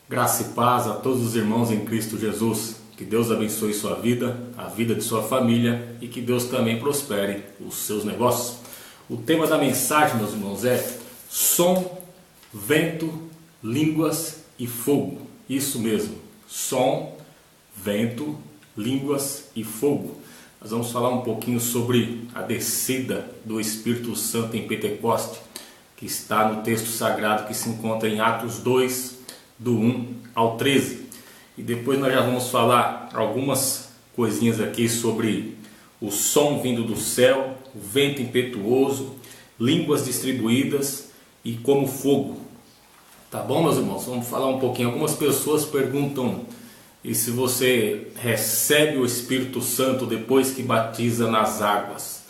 Graça e paz a todos os irmãos em Cristo Jesus. Que Deus abençoe sua vida, a vida de sua família e que Deus também prospere os seus negócios. O tema da mensagem, meus irmãos, é som, vento, línguas e fogo. Isso mesmo, som, vento, línguas e fogo. Nós vamos falar um pouquinho sobre a descida do Espírito Santo em Pentecoste, que está no texto sagrado que se encontra em Atos 2, do 1 ao 13. E depois nós já vamos falar algumas coisinhas aqui sobre o som vindo do céu, o vento impetuoso, línguas distribuídas e como fogo. Tá bom, meus irmãos? Vamos falar um pouquinho. Algumas pessoas perguntam e se você recebe o Espírito Santo depois que batiza nas águas.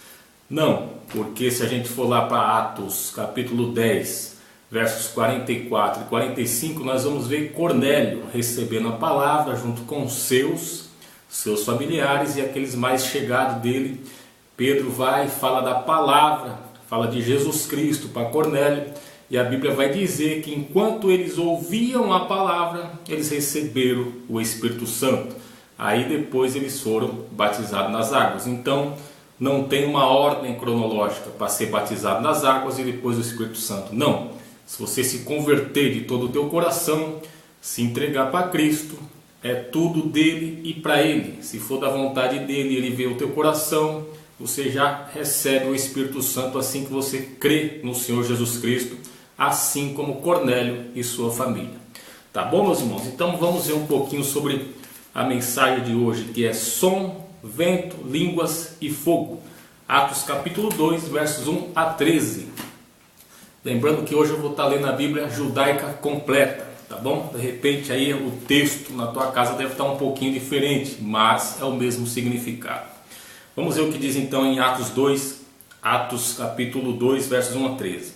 Não, porque se a gente for lá para Atos capítulo 10, versos 44 e 45, nós vamos ver Cornélio recebendo a palavra junto com seus familiares e aqueles mais chegados dele. Pedro vai e fala da palavra, fala de Jesus Cristo para Cornélio, e a Bíblia vai dizer que enquanto eles ouviam a palavra, eles receberam o Espírito Santo. Aí depois eles foram batizados nas águas. Então não tem uma ordem cronológica para ser batizado nas águas e depois o Espírito Santo. Não. Se você se converter de todo o teu coração, se entregar para Cristo, é tudo dele e para ele. Se for da vontade dele, ele vê o teu coração, você já recebe o Espírito Santo assim que você crê no Senhor Jesus Cristo, assim como Cornélio e sua família. Tá bom, meus irmãos? Então vamos ver um pouquinho sobre a mensagem de hoje, que é som, vento, línguas e fogo. Atos capítulo 2, versos 1 a 13. Lembrando que hoje eu vou estar lendo a Bíblia judaica completa, tá bom? De repente aí o texto na tua casa deve estar um pouquinho diferente, mas é o mesmo significado. Vamos ver o que diz então em Atos capítulo 2, versos 1 a 13.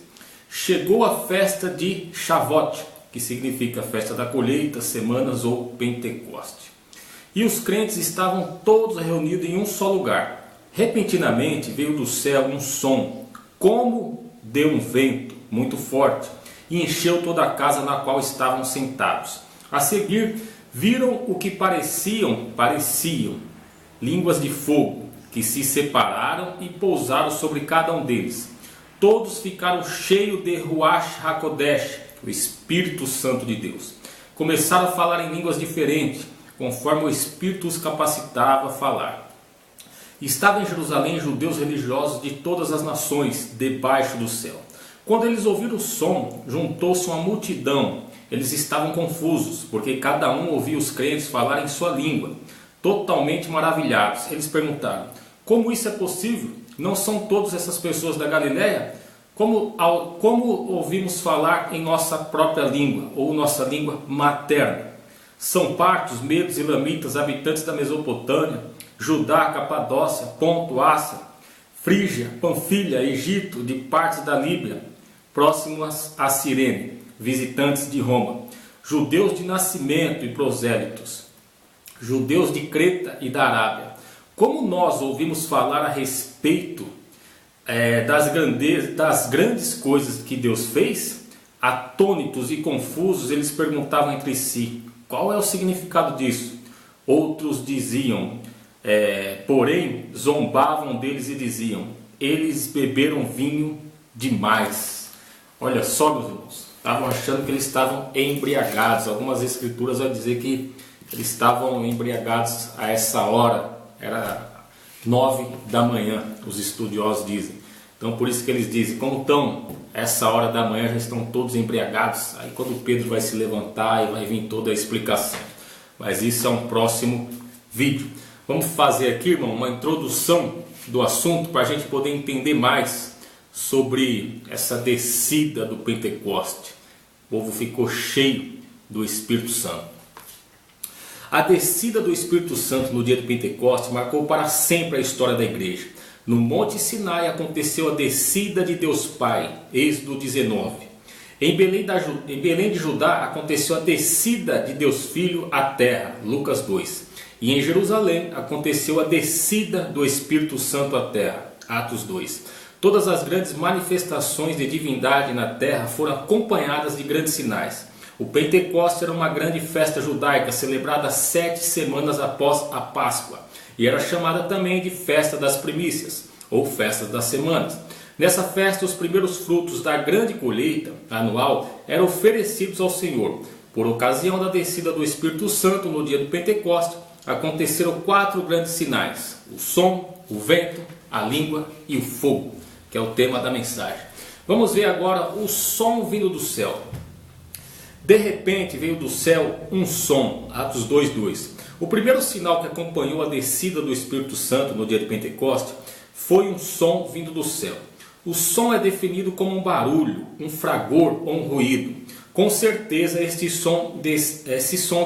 Chegou a festa de Shavuot, que significa festa da colheita, semanas ou Pentecoste. E os crentes estavam todos reunidos em um só lugar. Repentinamente veio do céu um som, como de um vento muito forte, e encheu toda a casa na qual estavam sentados. A seguir, viram o que pareciam línguas de fogo, que se separaram e pousaram sobre cada um deles. Todos ficaram cheios de Ruach HaKodesh, o Espírito Santo de Deus. Começaram a falar em línguas diferentes, conforme o Espírito os capacitava a falar. Estavam em Jerusalém judeus religiosos de todas as nações, debaixo do céu. Quando eles ouviram o som, juntou-se uma multidão. Eles estavam confusos, porque cada um ouvia os crentes falar em sua língua. Totalmente maravilhados, eles perguntaram: como isso é possível? Não são todas essas pessoas da Galileia? Como ouvimos falar em nossa própria língua, ou nossa língua materna? São partos, medos e lamitas, habitantes da Mesopotâmia, Judá, Capadócia, Ponto, Ásia, Frígia, Panfilha, Egito, de partes da Líbia, próximas a Cirene, visitantes de Roma, judeus de nascimento e prosélitos, judeus de Creta e da Arábia. Como nós ouvimos falar a respeito das grandes coisas que Deus fez, atônitos e confusos, eles perguntavam entre si: qual é o significado disso? Outros diziam, porém, zombavam deles e diziam: eles beberam vinho demais. Olha só, meus irmãos, estavam achando que eles estavam embriagados. Algumas escrituras vão dizer que eles estavam embriagados a essa hora, era 9 da manhã, os estudiosos dizem. Então por isso que eles dizem: como estão essa hora da manhã, já estão todos embriagados. Aí quando Pedro vai se levantar e vai vir toda a explicação. Mas isso é um próximo vídeo. Vamos fazer aqui, irmão, uma introdução do assunto para a gente poder entender mais sobre essa descida do Pentecoste. O povo ficou cheio do Espírito Santo. A descida do Espírito Santo no dia do Pentecoste marcou para sempre a história da igreja. No Monte Sinai aconteceu a descida de Deus Pai, Êxodo 19. Em Belém de Judá aconteceu a descida de Deus Filho à terra, Lucas 2. E em Jerusalém aconteceu a descida do Espírito Santo à terra, Atos 2. Todas as grandes manifestações de divindade na terra foram acompanhadas de grandes sinais. O Pentecoste era uma grande festa judaica celebrada 7 semanas após a Páscoa e era chamada também de Festa das Primícias ou Festa das Semanas. Nessa festa, os primeiros frutos da grande colheita anual eram oferecidos ao Senhor. Por ocasião da descida do Espírito Santo no dia do Pentecoste, aconteceram 4 grandes sinais: o som, o vento, a língua e o fogo, que é o tema da mensagem. Vamos ver agora o som vindo do céu. De repente veio do céu um som, Atos 2:2. O primeiro sinal que acompanhou a descida do Espírito Santo no dia de Pentecoste foi um som vindo do céu. O som é definido como um barulho, um fragor ou um ruído. Com certeza esse som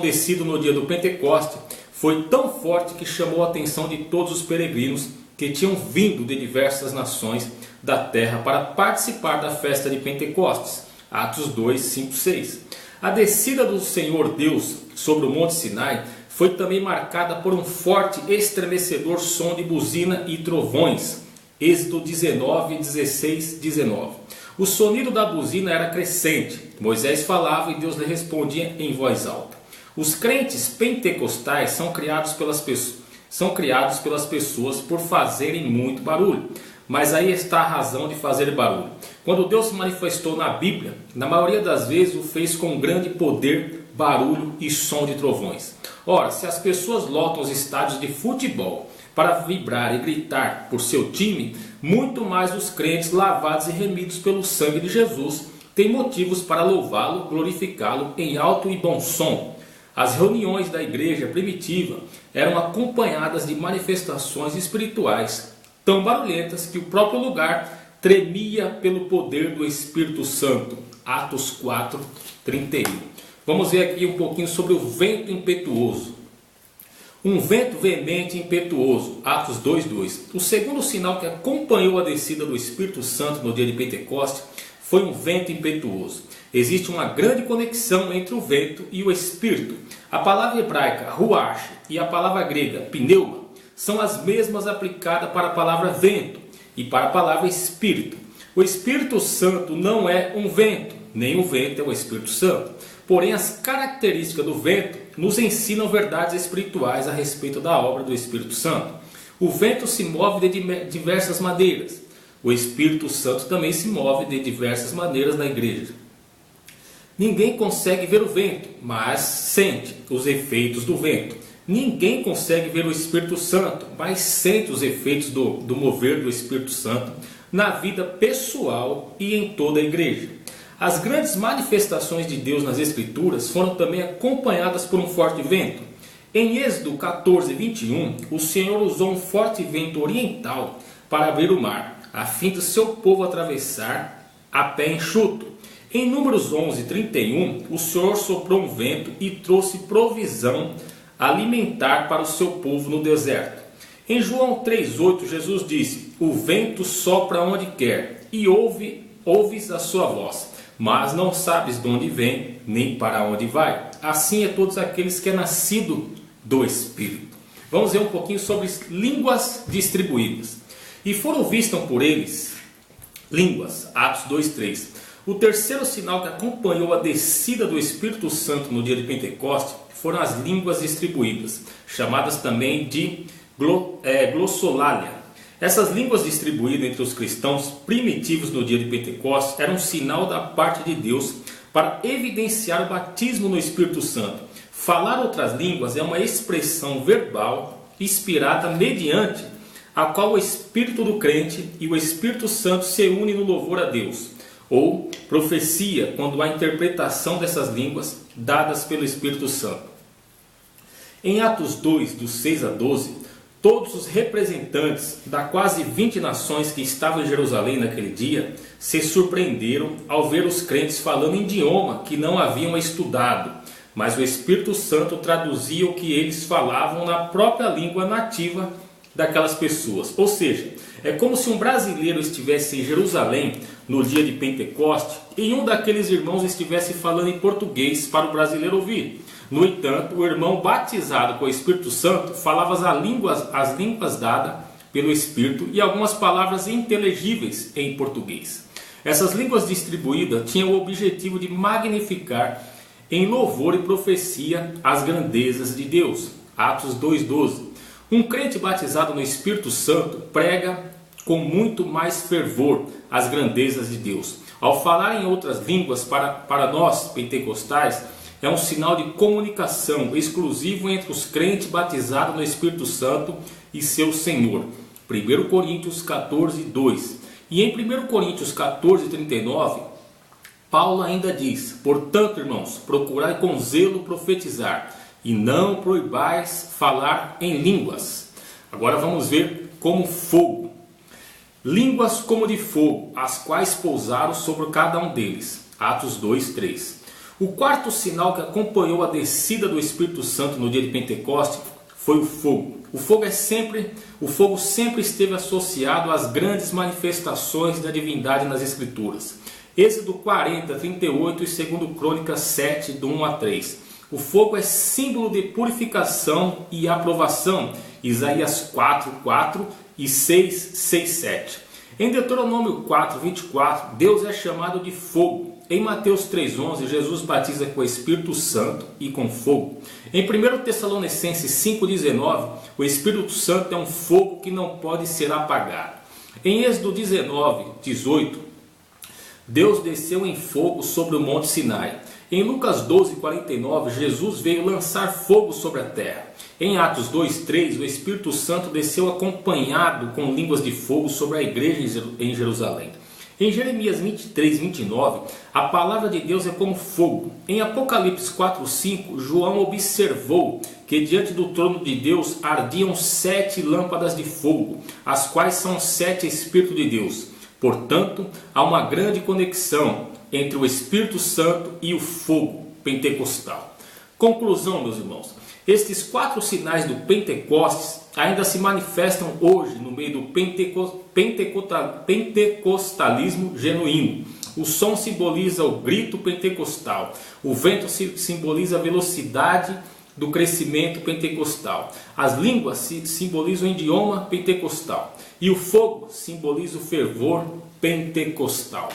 descido no dia do Pentecoste foi tão forte que chamou a atenção de todos os peregrinos que tinham vindo de diversas nações da terra para participar da festa de Pentecostes. Atos 2, 5, 6. A descida do Senhor Deus sobre o Monte Sinai foi também marcada por um forte e estremecedor som de buzina e trovões. Êxodo 19, 16, 19. O sonido da buzina era crescente. Moisés falava e Deus lhe respondia em voz alta. Os crentes pentecostais são criados pelas pessoas por fazerem muito barulho. Mas aí está a razão de fazer barulho. Quando Deus se manifestou na Bíblia, na maioria das vezes o fez com grande poder, barulho e som de trovões. Ora, se as pessoas lotam os estádios de futebol para vibrar e gritar por seu time, muito mais os crentes lavados e remidos pelo sangue de Jesus têm motivos para louvá-lo, glorificá-lo em alto e bom som. As reuniões da igreja primitiva eram acompanhadas de manifestações espirituais tão barulhentas que o próprio lugar tremia pelo poder do Espírito Santo. Atos 4, 31. Vamos ver aqui um pouquinho sobre o vento impetuoso. Um vento veemente e impetuoso. Atos 2, 2. O segundo sinal que acompanhou a descida do Espírito Santo no dia de Pentecoste foi um vento impetuoso. Existe uma grande conexão entre o vento e o Espírito. A palavra hebraica ruach e a palavra grega pneuma são as mesmas aplicadas para a palavra vento e para a palavra Espírito. O Espírito Santo não é um vento, nem o vento é o Espírito Santo. Porém, as características do vento nos ensinam verdades espirituais a respeito da obra do Espírito Santo. O vento se move de diversas maneiras. O Espírito Santo também se move de diversas maneiras na igreja. Ninguém consegue ver o vento, mas sente os efeitos do vento. Ninguém consegue ver o Espírito Santo, mas sente os efeitos do mover do Espírito Santo na vida pessoal e em toda a igreja. As grandes manifestações de Deus nas Escrituras foram também acompanhadas por um forte vento. Em Êxodo 14, 21, o Senhor usou um forte vento oriental para abrir o mar, a fim de seu povo atravessar a pé enxuto. Em Números 11, 31, o Senhor soprou um vento e trouxe provisão alimentar para o seu povo no deserto. Em João 3,8, Jesus disse: o vento sopra onde quer e ouves a sua voz, mas não sabes de onde vem, nem para onde vai. Assim é todos aqueles que é nascido do Espírito. Vamos ver um pouquinho sobre línguas distribuídas. E foram vistas por eles línguas, Atos 2:3. O terceiro sinal que acompanhou a descida do Espírito Santo no dia de Pentecoste foram as línguas distribuídas, chamadas também de glossolalia. Essas línguas distribuídas entre os cristãos primitivos no dia de Pentecostes eram um sinal da parte de Deus para evidenciar o batismo no Espírito Santo. Falar outras línguas é uma expressão verbal inspirada mediante a qual o Espírito do crente e o Espírito Santo se unem no louvor a Deus. Ou profecia, quando há interpretação dessas línguas dadas pelo Espírito Santo. Em Atos 2, do 6 a 12, todos os representantes das quase 20 nações que estavam em Jerusalém naquele dia se surpreenderam ao ver os crentes falando em idioma que não haviam estudado, mas o Espírito Santo traduzia o que eles falavam na própria língua nativa daquelas pessoas. Ou seja, é como se um brasileiro estivesse em Jerusalém no dia de Pentecoste e um daqueles irmãos estivesse falando em português para o brasileiro ouvir. No entanto, o irmão batizado com o Espírito Santo falava as línguas dadas pelo Espírito e algumas palavras inteligíveis em português. Essas línguas distribuídas tinham o objetivo de magnificar em louvor e profecia às grandezas de Deus. Atos 2:12. Um crente batizado no Espírito Santo prega com muito mais fervor as grandezas de Deus. Ao falar em outras línguas, para nós pentecostais, é um sinal de comunicação exclusivo entre os crentes batizados no Espírito Santo e seu Senhor. 1 Coríntios 14:2. E em 1 Coríntios 14:39, Paulo ainda diz: portanto, irmãos, procurai com zelo profetizar, e não proibais falar em línguas. Agora vamos ver como fogo. Línguas como de fogo, as quais pousaram sobre cada um deles. Atos 2:3. O quarto sinal que acompanhou a descida do Espírito Santo no dia de Pentecostes foi o fogo. O fogo sempre esteve associado às grandes manifestações da divindade nas Escrituras. Êxodo 40:38 e 2 Crônicas 7, do 1 a 3. O fogo é símbolo de purificação e aprovação. Isaías 4:4 e 6:6-7. Em Deuteronômio 4:24, Deus é chamado de fogo. Em Mateus 3:11, Jesus batiza com o Espírito Santo e com fogo. Em 1 Tessalonicenses 5:19, o Espírito Santo é um fogo que não pode ser apagado. Em Êxodo 19:18, Deus desceu em fogo sobre o Monte Sinai. Em Lucas 12:49, Jesus veio lançar fogo sobre a terra. Em Atos 2:3, o Espírito Santo desceu acompanhado com línguas de fogo sobre a igreja em Jerusalém. Em Jeremias 23:29, a palavra de Deus é como fogo. Em Apocalipse 4:5, João observou que diante do trono de Deus ardiam 7 lâmpadas de fogo, as quais são 7 Espíritos de Deus. Portanto, há uma grande conexão entre o Espírito Santo e o fogo pentecostal. Conclusão, meus irmãos. Estes 4 sinais do Pentecostes ainda se manifestam hoje no meio do pentecostalismo genuíno. O som simboliza o grito pentecostal. O vento simboliza a velocidade do crescimento pentecostal. As línguas simbolizam o idioma pentecostal. E o fogo simboliza o fervor pentecostal.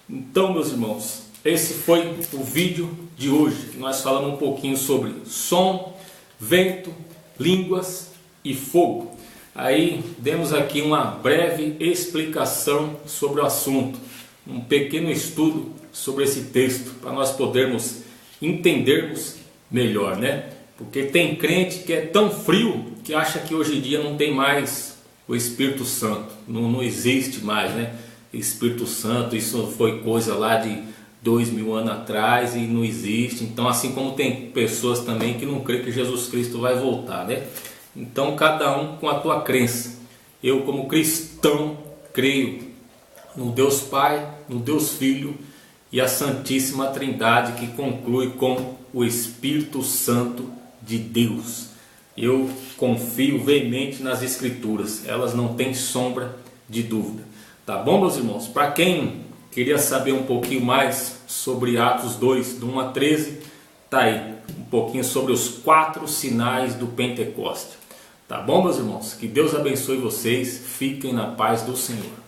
Então, meus irmãos, esse foi o vídeo de hoje. Nós falamos um pouquinho sobre som, vento, línguas e fogo. Aí demos aqui uma breve explicação sobre o assunto, um pequeno estudo sobre esse texto, para nós podermos entendermos melhor, né? Porque tem crente que é tão frio que acha que hoje em dia não tem mais o Espírito Santo, não existe mais, né? Espírito Santo, isso foi coisa lá de 2000 anos atrás e não existe. Então, assim como tem pessoas também que não creem que Jesus Cristo vai voltar, né? Então, cada um com a tua crença. Eu, como cristão, creio no Deus Pai, no Deus Filho e a Santíssima Trindade, que conclui com o Espírito Santo de Deus. Eu confio veemente nas Escrituras, elas não têm sombra de dúvida. Tá bom, meus irmãos? Para quem queria saber um pouquinho mais sobre Atos 2, do 1 a 13, tá aí um pouquinho sobre os 4 sinais do Pentecoste. Tá bom, meus irmãos? Que Deus abençoe vocês. Fiquem na paz do Senhor.